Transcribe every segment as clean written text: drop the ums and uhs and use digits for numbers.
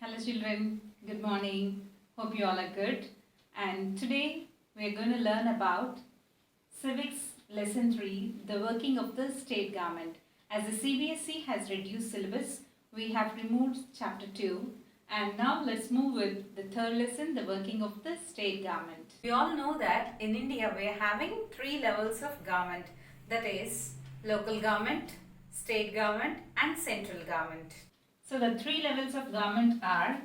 Hello children, good morning. Hope you all are good. And today we are going to learn about Civics Lesson 3, the working of the state government. As the CBSE has reduced syllabus, we have removed chapter 2. And now let's move with the third lesson, the working of the state government. We all know that in India we are having 3 levels of government, that is local government, state government and central government. So the 3 levels of government are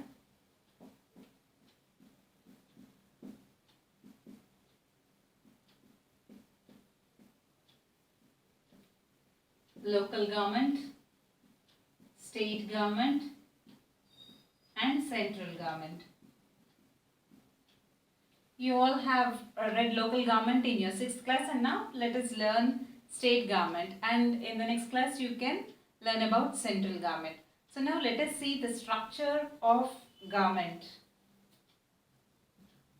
local government, state government and central government. You all have read local government in your 6th class, and now let us learn state government, and in the next class you can learn about central government. So now let us see the structure of government.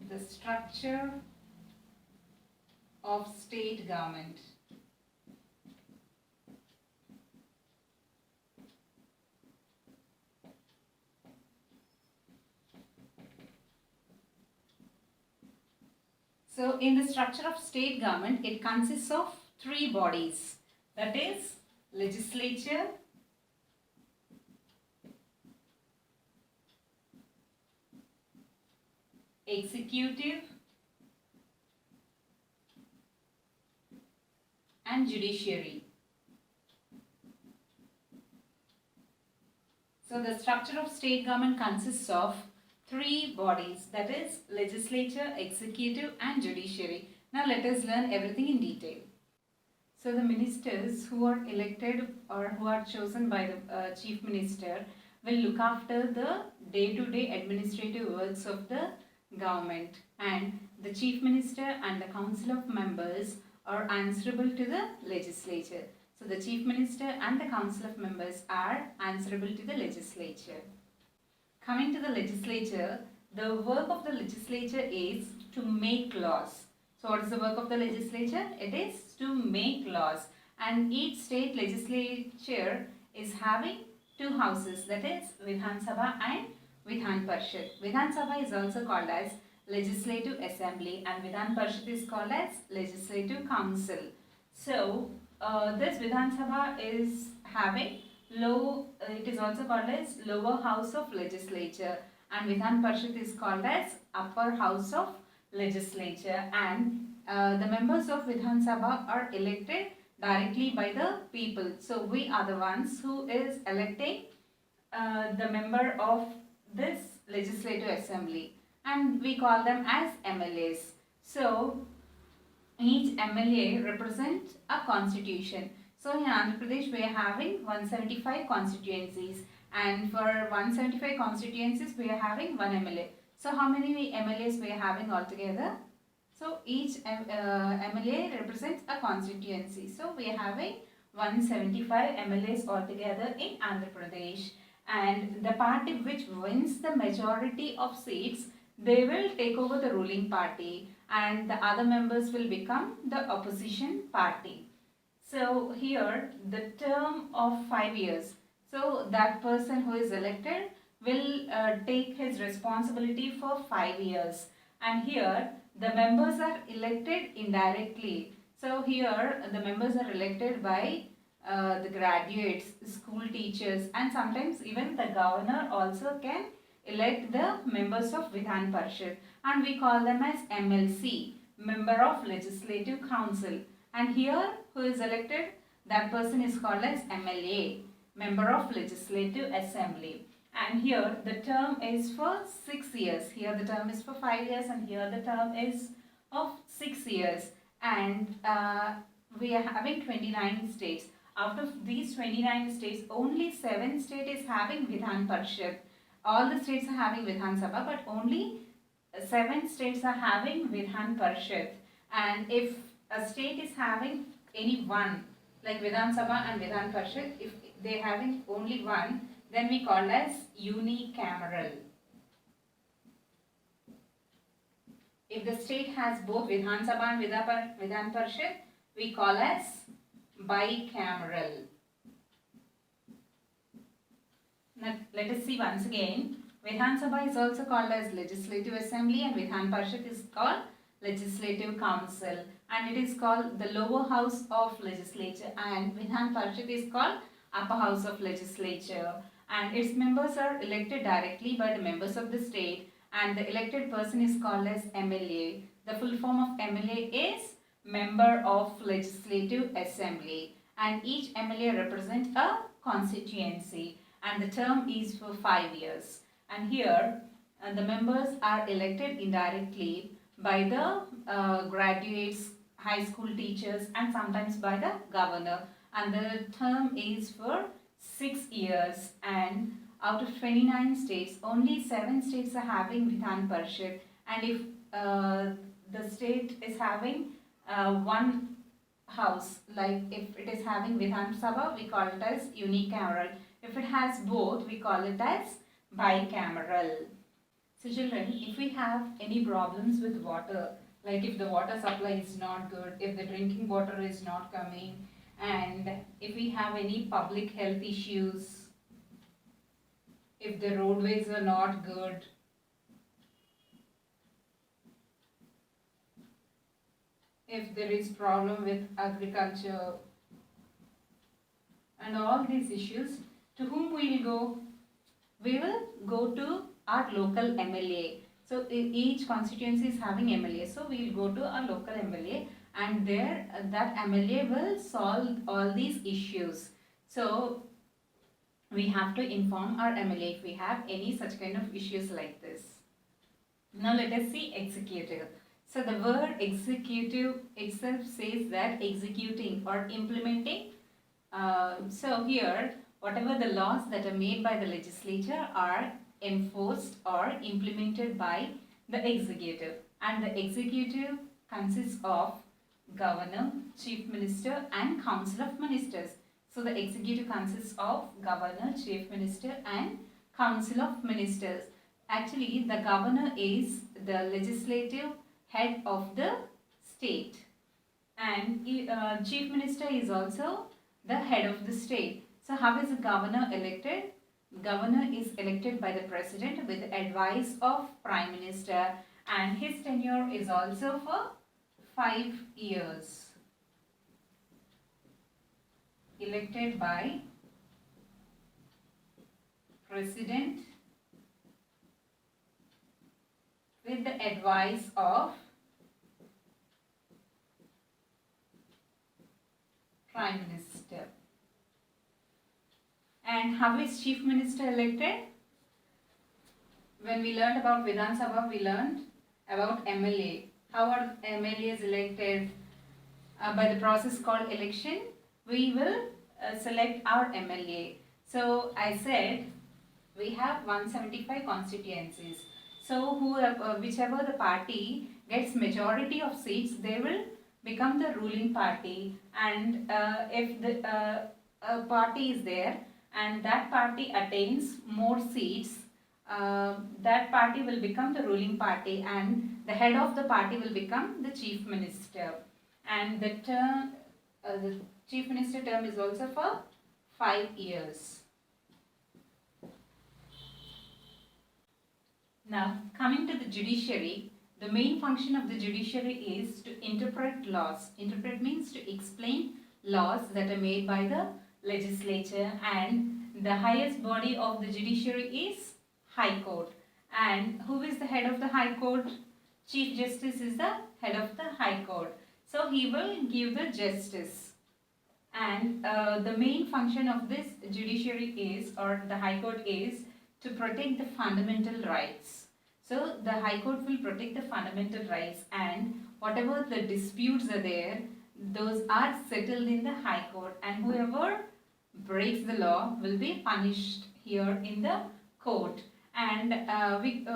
The structure of state government. So in the structure of state government, it consists of 3 bodies, that is legislature, executive and judiciary. So the structure of state government consists of 3 bodies, that is legislature, executive and judiciary. Now let us learn everything in detail. So the ministers who are elected or who are chosen by the chief minister will look after the day-to-day administrative works of the government, and the chief minister and the council of members are answerable to the legislature. So the chief minister and the council of members are answerable to the legislature. Coming to the legislature, the work of the legislature is to make laws. So what is the work of the legislature? It is to make laws, and each state legislature is having 2 houses, that is Vidhan Sabha and Vidhan Parishad. Vidhan Sabha is also called as Legislative Assembly and Vidhan Parishad is called as Legislative Council. So this Vidhan Sabha is having it is also called as lower house of legislature, and Vidhan Parishad is called as upper house of legislature, and the members of Vidhan Sabha are elected directly by the people. So we are the ones who is electing the member of this legislative assembly, and we call them as MLAs. So each MLA represents a constitution. So in Andhra Pradesh we are having 175 constituencies, and for 175 constituencies we are having 1 MLA. So how many MLAs we are having altogether? So each MLA represents a constituency. So we are having 175 MLAs altogether in Andhra Pradesh, and the party which wins the majority of seats, they will take over the ruling party, and the other members will become the opposition party. So here the term of 5 years. So that person who is elected will take his responsibility for 5 years, and here the members are elected indirectly. So here the members are elected by the graduates, school teachers, and sometimes even the governor also can elect the members of Vidhan Parishad, and we call them as MLC, Member of Legislative Council. And here who is elected, that person is called as MLA, Member of Legislative Assembly. And here the term is for 6 years. Here the term is for 5 years, and here the term is of 6 years. And we are having 29 states. Out of these 29 states, only 7 states is having Vidhan Parishad. All the states are having Vidhan Sabha, but only 7 states are having Vidhan Parishad. And if a state is having any one, like Vidhan Sabha and Vidhan Parishad, if they are having only one, then we call as unicameral. If the state has both Vidhan Sabha and Vidhan Parishad, we call as bicameral. Now let us see once again Vidhan Sabha is also called as Legislative Assembly and Vidhan Parishad is called Legislative Council, and it is called the lower house of legislature, and Vidhan Parishad is called upper house of legislature, and its members are elected directly by the members of the state, and the elected person is called as MLA. The full form of MLA is Member of Legislative Assembly, and each MLA represents a constituency, and the term is for 5 years. And here the members are elected indirectly by the graduates, high school teachers, and sometimes by the governor, and the term is for 6 years. And out of 29 states, only 7 states are having Vidhan Parishad, and if the state is having one house, like if it is having Vidhan Sabha, we call it as unicameral. If it has both, we call it as bicameral. So children, if we have any problems with water, like if the water supply is not good, if the drinking water is not coming, and if we have any public health issues, if the roadways are not good, if there is problem with agriculture, and all these issues, to whom we will go? We will go to our local MLA. So each constituency is having MLA. So we will go to our local MLA, and there that MLA will solve all these issues. So we have to inform our MLA if we have any such kind of issues like this. Now let us see executive. So the word executive itself says that executing or implementing. So here whatever the laws that are made by the legislature are enforced or implemented by the executive, and the executive consists of governor, chief minister, and council of ministers. So the executive consists of governor, chief minister, and council of ministers. Actually, the governor is the legislative head of the state, and chief minister is also the head of the state. So how is the governor elected? Governor is elected by the president with the advice of prime minister, and his tenure is also for 5 years. Elected by president with the advice of prime minister. And how is chief minister elected? When we learned about Vidhan Sabha, we learned about MLA. How are MLAs elected? By the process called election, we will select our MLA. So I said we have 175 constituencies. So whichever the party gets majority of seats, they will become the ruling party. And if the party is there and that party attains more seats, that party will become the ruling party, and the head of the party will become the chief minister. And the chief minister term is also for 5 years. Now, coming to the judiciary, the main function of the judiciary is to interpret laws. Interpret means to explain laws that are made by the legislature, and the highest body of the judiciary is High Court. And who is the head of the High Court? Chief Justice is the head of the High Court. So he will give the justice. And the main function of this judiciary is, or the High Court is, to protect the fundamental rights. So the High Court will protect the fundamental rights, and whatever the disputes are there, those are settled in the High Court, and whoever breaks the law will be punished here in the court. And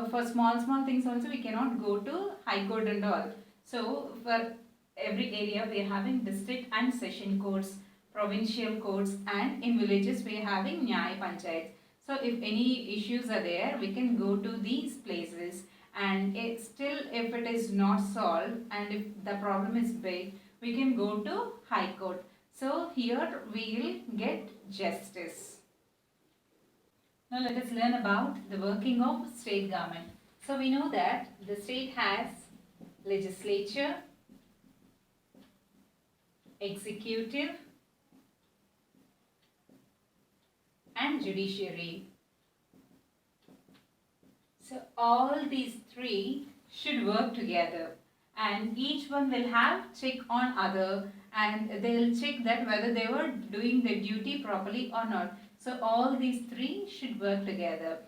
for small things also we cannot go to High Court and all. So for every area we are having district and session courts, provincial courts, and in villages we are having Nyaya Panchayats. So if any issues are there, we can go to these places, and still if it is not solved and if the problem is big, we can go to High Court. So here we will get justice. Now let us learn about the working of state government. So we know that the state has legislature, executive and judiciary. So all these three should work together, and each one will have check on other, and they'll check that whether they were doing their duty properly or not. So all these three should work together.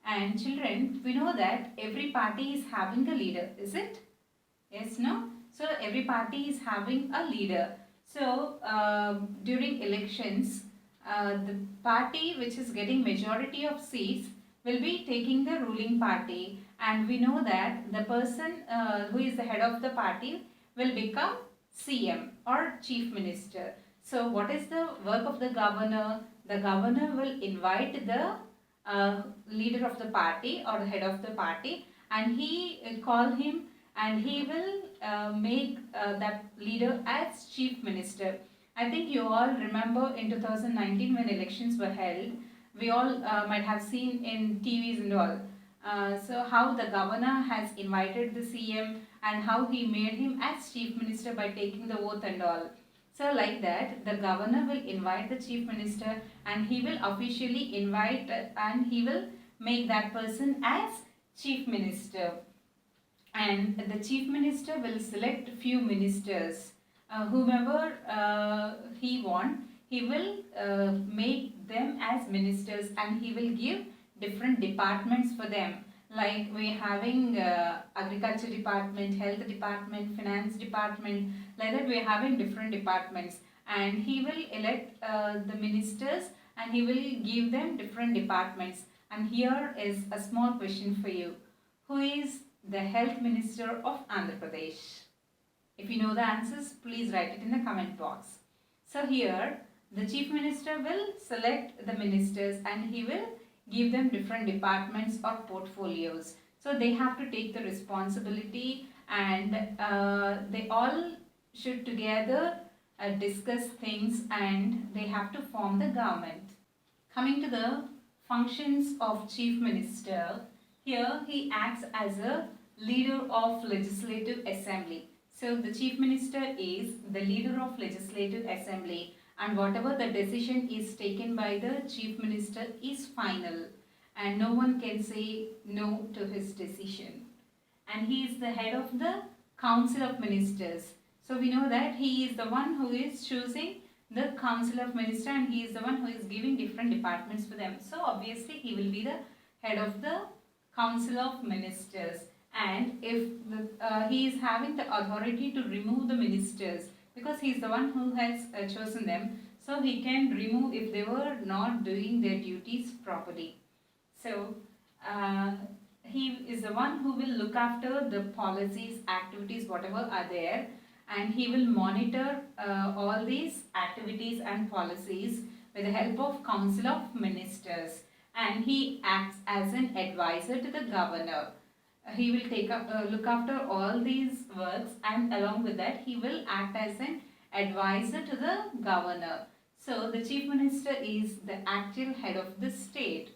And children, we know that every party is having a leader, is it? Yes, no? So every party is having a leader. So during elections, the party which is getting majority of seats will be taking the ruling party, and we know that the person who is the head of the party will become CM or Chief Minister. So what is the work of the governor? The governor will invite the leader of the party or the head of the party, and he call him, and he will make that leader as Chief Minister. I think you all remember in 2019 when elections were held, we all might have seen in TVs and all. So how the governor has invited the CM and how he made him as Chief Minister by taking the oath and all. So like that, the governor will invite the Chief Minister, and he will officially invite and he will make that person as Chief Minister. And the Chief Minister will select few ministers. Whomever he want, he will make them as ministers, and he will give different departments for them. Like we are having agriculture department, health department, finance department, like that we are having different departments, and he will elect the ministers, and he will give them different departments. And here is a small question for you. Who is the health minister of Andhra Pradesh? If you know the answers, please write it in the comment box. So here the chief minister will select the ministers, and he will give them different departments or portfolios. So they have to take the responsibility, and they all should together discuss things, and they have to form the government. Coming to the functions of chief minister, here he acts as a leader of legislative assembly. So the chief minister is the leader of legislative assembly, and whatever the decision is taken by the chief minister is final, and no one can say no to his decision. And he is the head of the council of ministers. So we know that he is the one who is choosing the council of ministers, and he is the one who is giving different departments for them. So obviously he will be the head of the council of ministers. And if he is having the authority to remove the ministers, because he is the one who has chosen them, so he can remove if they were not doing their duties properly. So he is the one who will look after the policies, activities, whatever are there, and he will monitor all these activities and policies with the help of council of ministers, and he acts as an advisor to the governor. He will take up look after all these works, and along with that he will act as an advisor to the governor. So the chief minister is the actual head of the state.